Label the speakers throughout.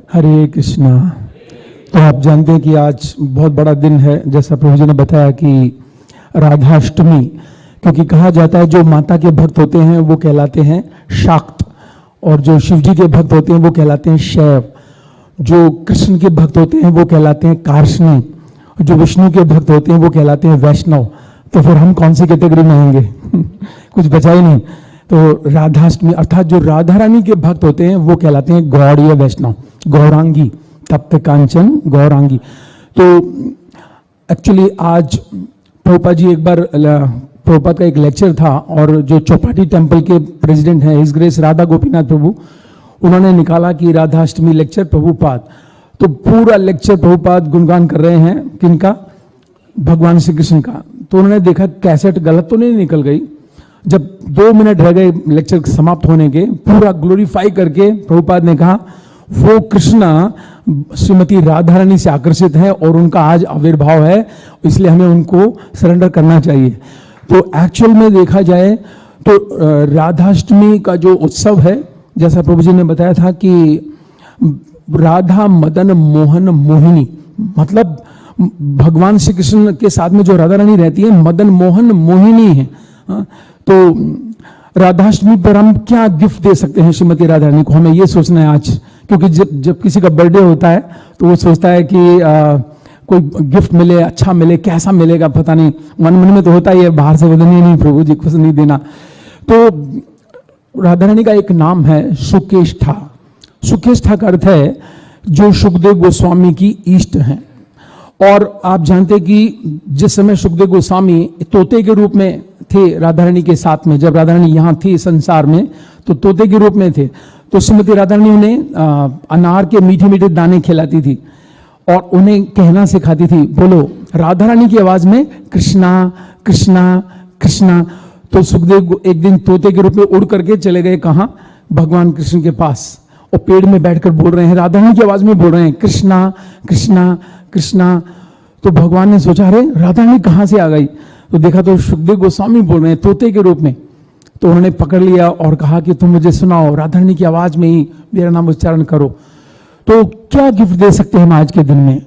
Speaker 1: हरे कृष्णा। तो आप जानते हैं कि आज बहुत बड़ा दिन है, जैसा प्रभु जी ने बताया कि राधाष्टमी, क्योंकि कहा जाता है जो माता के भक्त होते हैं वो कहलाते हैं शाक्त, और जो शिव जी के भक्त होते हैं वो कहलाते हैं शैव, जो कृष्ण के भक्त होते हैं वो कहलाते हैं कार्ष्णी, जो विष्णु के भक्त होते हैं वो कहलाते हैं वैष्णव। तो फिर हम कौन सी कैटेगरी में आएंगे? कुछ बचा ही नहीं। तो राधाष्टमी अर्थात जो राधा रानी के भक्त होते हैं वो कहलाते हैं गौड़ या वैष्णव, गौरांगी, तप्त कांचन गौरांगी। तो एक्चुअली आज प्रभुपाद जी एक बार, प्रभुपाद का एक लेक्चर था और जो चौपाटी टेम्पल के प्रेसिडेंट हैं हिज ग्रेस राधा गोपीनाथ प्रभु, उन्होंने निकाला कि राधाष्टमी लेक्चर प्रभुपाद। तो पूरा लेक्चर प्रभुपाद गुणगान कर रहे हैं किनका? भगवान श्री कृष्ण का। तो उन्होंने देखा कैसेट गलत तो नहीं निकल गई। जब 2 मिनट रह गए लेक्चर समाप्त होने के, पूरा ग्लोरीफाई करके प्रभुपाद ने कहा वो कृष्णा श्रीमती राधा रानी से आकर्षित है और उनका आज आविर्भाव है, इसलिए हमें उनको सरेंडर करना चाहिए। तो एक्चुअल में देखा जाए तो राधाष्टमी का जो उत्सव है, जैसा प्रभु जी ने बताया था कि राधा मदन मोहन मोहिनी, मतलब भगवान श्री कृष्ण के साथ में जो राधा रानी रहती है मदन मोहन मोहिनी है। तो राधाष्टमी पर हम क्या गिफ्ट दे सकते हैं श्रीमती राधा रानी को, हमें ये सोचना है आज। क्योंकि जब किसी का बर्थडे होता है तो वो सोचता है कि कोई गिफ्ट मिले, अच्छा मिले, कैसा मिलेगा पता नहीं, मन मन में तो होता ही है, बाहर से बदलनी नहीं, प्रभु जी कुछ नहीं देना। तो राधा रानी का एक नाम है सुकेष्ठा। सुकेष्ठा का अर्थ है जो सुखदेव गोस्वामी की इष्ट हैं। और आप जानते कि जिस समय सुखदेव गोस्वामी तोते के रूप में थे राधा रानी के साथ में, जब राधा रानी यहाँ थी संसार में तो तोते के रूप में थे, तो श्रीमती राधा रानी उन्हें अनार के मीठे मीठे दाने खिलाती थी और उन्हें कहना सिखाती थी, बोलो राधा रानी की आवाज में कृष्णा कृष्णा कृष्णा। तो सुखदेव एक दिन तोते के रूप में उड़ करके चले गए कहाँ? भगवान कृष्ण के पास, और पेड़ में बैठकर बोल रहे हैं, राधा रानी की आवाज में बोल रहे हैं कृष्णा कृष्णा कृष्णा। तो भगवान ने सोचा अरे राधा रानी कहाँ से आ गई? तो देखा तो सुखदेव गोस्वामी बोल रहे हैं तोते के रूप में। तो उन्होंने पकड़ लिया और कहा कि तुम मुझे सुनाओ, राधा रानी की आवाज में ही मेरा नाम उच्चारण करो। तो क्या गिफ्ट दे सकते हैं हम आज के दिन में?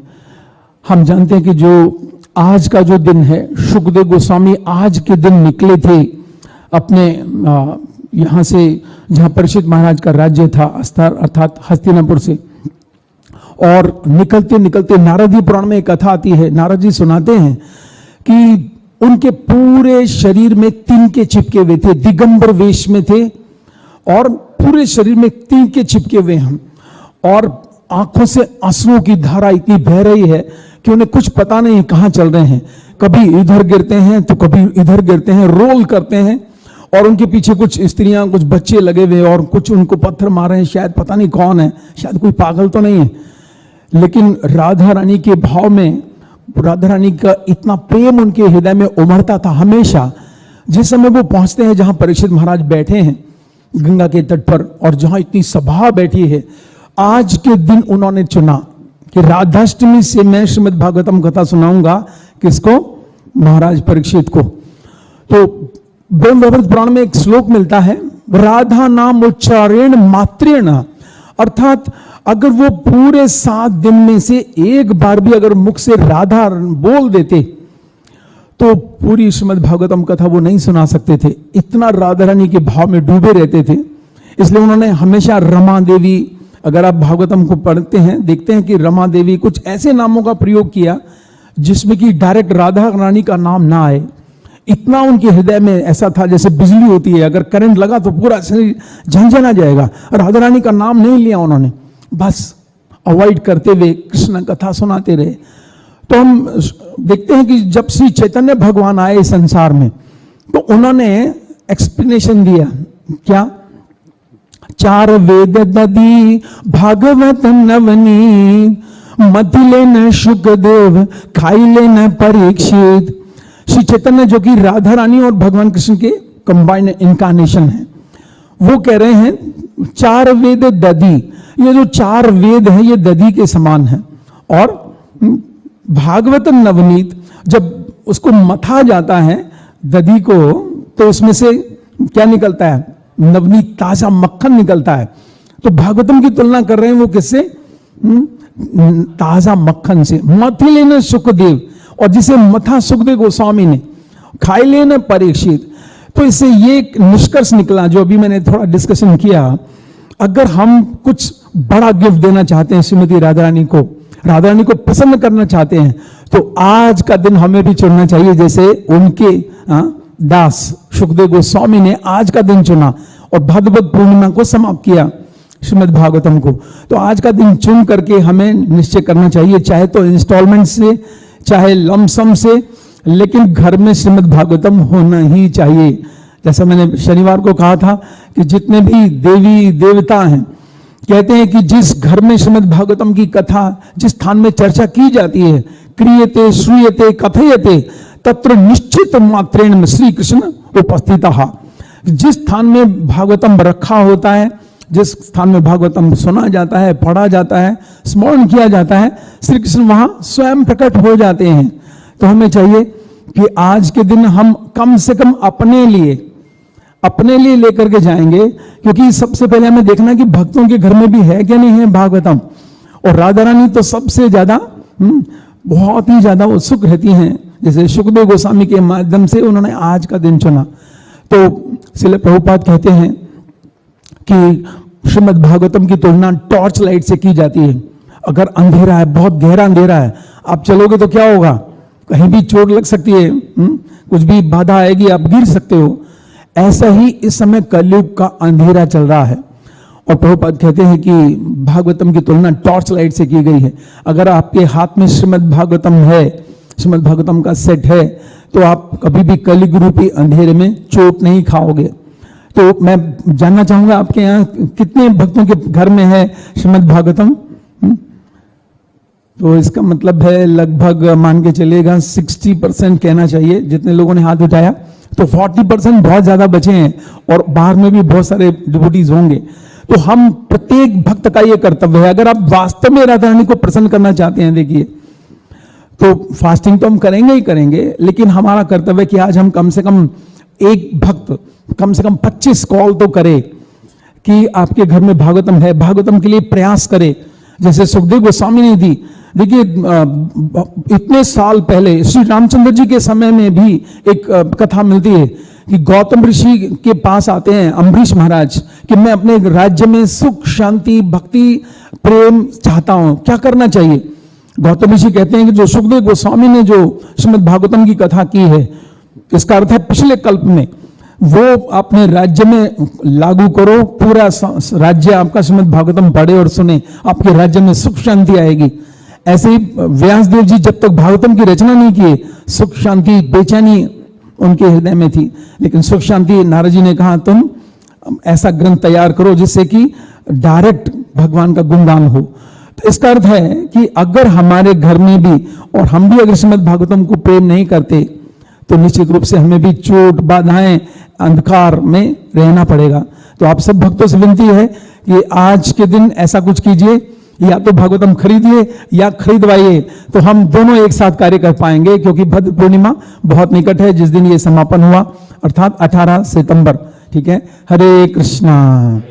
Speaker 1: हम जानते हैं कि जो आज का जो दिन है, सुखदेव गोस्वामी आज के दिन निकले थे अपने यहाँ से जहाँ परीक्षित महाराज का राज्य था, अर्थात हस्तिनापुर से, और निकलते निकलते नारद जी पुराण में एक कथा आती है, नारद जी सुनाते हैं कि उनके पूरे शरीर में तिनके चिपके हुए थे, दिगंबर वेश में थे और पूरे शरीर में तिनके चिपके हुए हैं, और आंखों से आंसुओं की धारा इतनी बह रही है कि उन्हें कुछ पता नहीं कहां चल रहे हैं, कभी इधर गिरते हैं तो कभी इधर गिरते हैं, रोल करते हैं, और उनके पीछे कुछ स्त्रियां, कुछ बच्चे लगे हुए और कुछ उनको पत्थर मार रहे हैं, शायद पता नहीं कौन है, शायद कोई पागल तो नहीं है। लेकिन राधा रानी के भाव में, राधा रानी का इतना प्रेम उनके हृदय में उमड़ता था हमेशा। जिस समय वो पहुंचते हैं जहां परीक्षित महाराज बैठे हैं गंगा के तट पर, और जहां इतनी सभा बैठी है, आज के दिन उन्होंने चुना कि राधाष्टमी से मैं श्रीमद् भागवतम कथा सुनाऊंगा। किसको? महाराज परीक्षित को। तो ब्रह्म वैवर्त पुराण में एक श्लोक मिलता है, राधा नाम उच्चारण मात्रेण, अर्थात अगर वो पूरे 7 दिन में से एक बार भी अगर मुख से राधा बोल देते तो पूरी श्रीमद् भागवतम कथा वो नहीं सुना सकते थे। इतना राधा रानी के भाव में डूबे रहते थे। इसलिए उन्होंने हमेशा रमा देवी, अगर आप भागवतम को पढ़ते हैं देखते हैं कि रमा देवी, कुछ ऐसे नामों का प्रयोग किया जिसमें कि डायरेक्ट राधा रानी का नाम ना आए। इतना उनके हृदय में ऐसा था जैसे बिजली होती है, अगर करंट लगा तो पूरा शरीर झंझना जाएगा। राधा रानी का नाम नहीं लिया उन्होंने, बस अवॉइड करते हुए कृष्ण कथा सुनाते रहे। तो हम देखते हैं कि जब श्री चैतन्य भगवान आए संसार में तो उन्होंने एक्सप्लेनेशन दिया, क्या? 4 वेद ददी भागवत नवनीत, मथिले न शुकदेव खाइले न परीक्षित। श्री चैतन्य जो कि राधा रानी और भगवान कृष्ण के कंबाइंड इनकारनेशन है, वो कह रहे हैं 4 वेद ददी, ये जो 4 वेद है ये दधी के समान है, और भागवत नवनीत, जब उसको मथा जाता है दधी को तो उसमें से क्या निकलता है? नवनीत, ताजा मक्खन निकलता है। तो भागवतम की तुलना कर रहे हैं वो किससे? ताजा मक्खन से मथी लेने सुखदेव, और जिसे मथा सुखदेव गोस्वामी ने, खाई लेने परीक्षित। तो इससे ये एक निष्कर्ष निकला जो अभी मैंने थोड़ा डिस्कशन किया, अगर हम कुछ बड़ा गिफ्ट देना चाहते हैं श्रीमती राधा रानी को प्रसन्न करना चाहते हैं, तो आज का दिन हमें भी चुनना चाहिए, जैसे उनके दास सुखदेव गोस्वामी ने आज का दिन चुना और भाद्रपद पूर्णिमा को समाप्त किया श्रीमद् भागवतम को। तो आज का दिन चुन करके हमें निश्चय करना चाहिए, चाहे तो इंस्टॉलमेंट से, चाहे लमसम से, लेकिन घर में श्रीमद् भागवतम होना ही चाहिए। जैसा मैंने शनिवार को कहा था कि जितने भी देवी देवता हैं कहते हैं कि जिस घर में श्रीमद् भागवतम की कथा, जिस स्थान में चर्चा की जाती है, क्रियते श्रूयते कथयते तत्र निश्चित मात्रेण में श्री कृष्ण उपस्थितः। जिस स्थान में भागवतम रखा होता है, जिस स्थान में भागवतम सुना जाता है, पढ़ा जाता है, स्मरण किया जाता है, श्री कृष्ण वहां स्वयं प्रकट हो जाते हैं। तो हमें चाहिए कि आज के दिन हम कम से कम अपने लिए लेकर के जाएंगे, क्योंकि सबसे पहले हमें देखना कि भक्तों के घर में भी है क्या नहीं है भागवतम। और राधा रानी तो सबसे ज्यादा बहुत ही ज्यादा उत्सुक रहती हैं, जैसे सुखदेव गोस्वामी के माध्यम से उन्होंने आज का दिन चुना। तो श्रील प्रभुपाद कहते हैं कि श्रीमद् भागवतम की तुलना टॉर्च लाइट से की जाती है। अगर अंधेरा है, बहुत गहरा अंधेरा है, आप चलोगे तो क्या होगा, कहीं भी चोट लग सकती है, कुछ भी बाधा आएगी, आप गिर सकते हो। ऐसा ही इस समय कलयुग का अंधेरा चल रहा है। और प्रभुपाद कहते हैं कि भागवतम की तुलना टॉर्च लाइट से की गई है। अगर आपके हाथ में श्रीमद् भागवतम है, श्रीमद् भागवतम का सेट है, तो आप कभी भी कलयुग रूपी अंधेरे में चोट नहीं खाओगे। तो मैं जानना चाहूंगा आपके यहाँ कितने भक्तों के घर में है श्रीमद् भागवतम। तो इसका मतलब है लगभग मान के चलेगा 60% कहना चाहिए जितने लोगों ने हाथ उठाया। तो 40% बहुत ज्यादा बचे हैं, और बाहर में भी बहुत सारे डिवोटीज होंगे। तो हम प्रत्येक भक्त का ये कर्तव्य है, अगर आप वास्तव में राधा रानी को प्रसन्न करना चाहते हैं, देखिए, तो फास्टिंग तो हम करेंगे ही करेंगे, लेकिन हमारा कर्तव्य है कि आज हम कम से कम एक भक्त कम से कम 25 कॉल तो करे कि आपके घर में भागवतम है, भागवतम के लिए प्रयास करे, जैसे सुखदेव गोस्वामी ने दी। देखिए, इतने साल पहले श्री रामचंद्र जी के समय में भी एक कथा मिलती है कि गौतम ऋषि के पास आते हैं अम्बरीश महाराज कि मैं अपने राज्य में सुख शांति भक्ति प्रेम चाहता हूं, क्या करना चाहिए। गौतम ऋषि कहते हैं कि जो सुखदेव गोस्वामी ने जो श्रीमद् भागवतम की कथा की है, इसका अर्थ है पिछले कल्प में, वो अपने राज्य में लागू करो, पूरा राज्य आपका श्रीमद् भागवतम पढ़े और सुने, आपके राज्य में सुख शांति आएगी। ऐसे ही व्यासदेव जी जब तक भागवतम की रचना नहीं किए, सुख शांति बेचैनी उनके हृदय में थी, लेकिन सुख शांति नारद जी ने कहा तुम ऐसा ग्रंथ तैयार करो जिससे कि डायरेक्ट भगवान का गुणगान हो। तो इसका अर्थ है कि अगर हमारे घर में भी और हम भी अगर श्रीमद् भागवतम को प्रेम नहीं करते, तो निश्चित रूप से हमें भी चोट बाधाएं अंधकार में रहना पड़ेगा। तो आप सब भक्तों से विनती है कि आज के दिन ऐसा कुछ कीजिए, या तो भागवतम खरीदिए या खरीदवाइए, तो हम दोनों एक साथ कार्य कर पाएंगे, क्योंकि भद्र पूर्णिमा बहुत निकट है, जिस दिन ये समापन हुआ, अर्थात 18 सितंबर। ठीक है, हरे कृष्णा।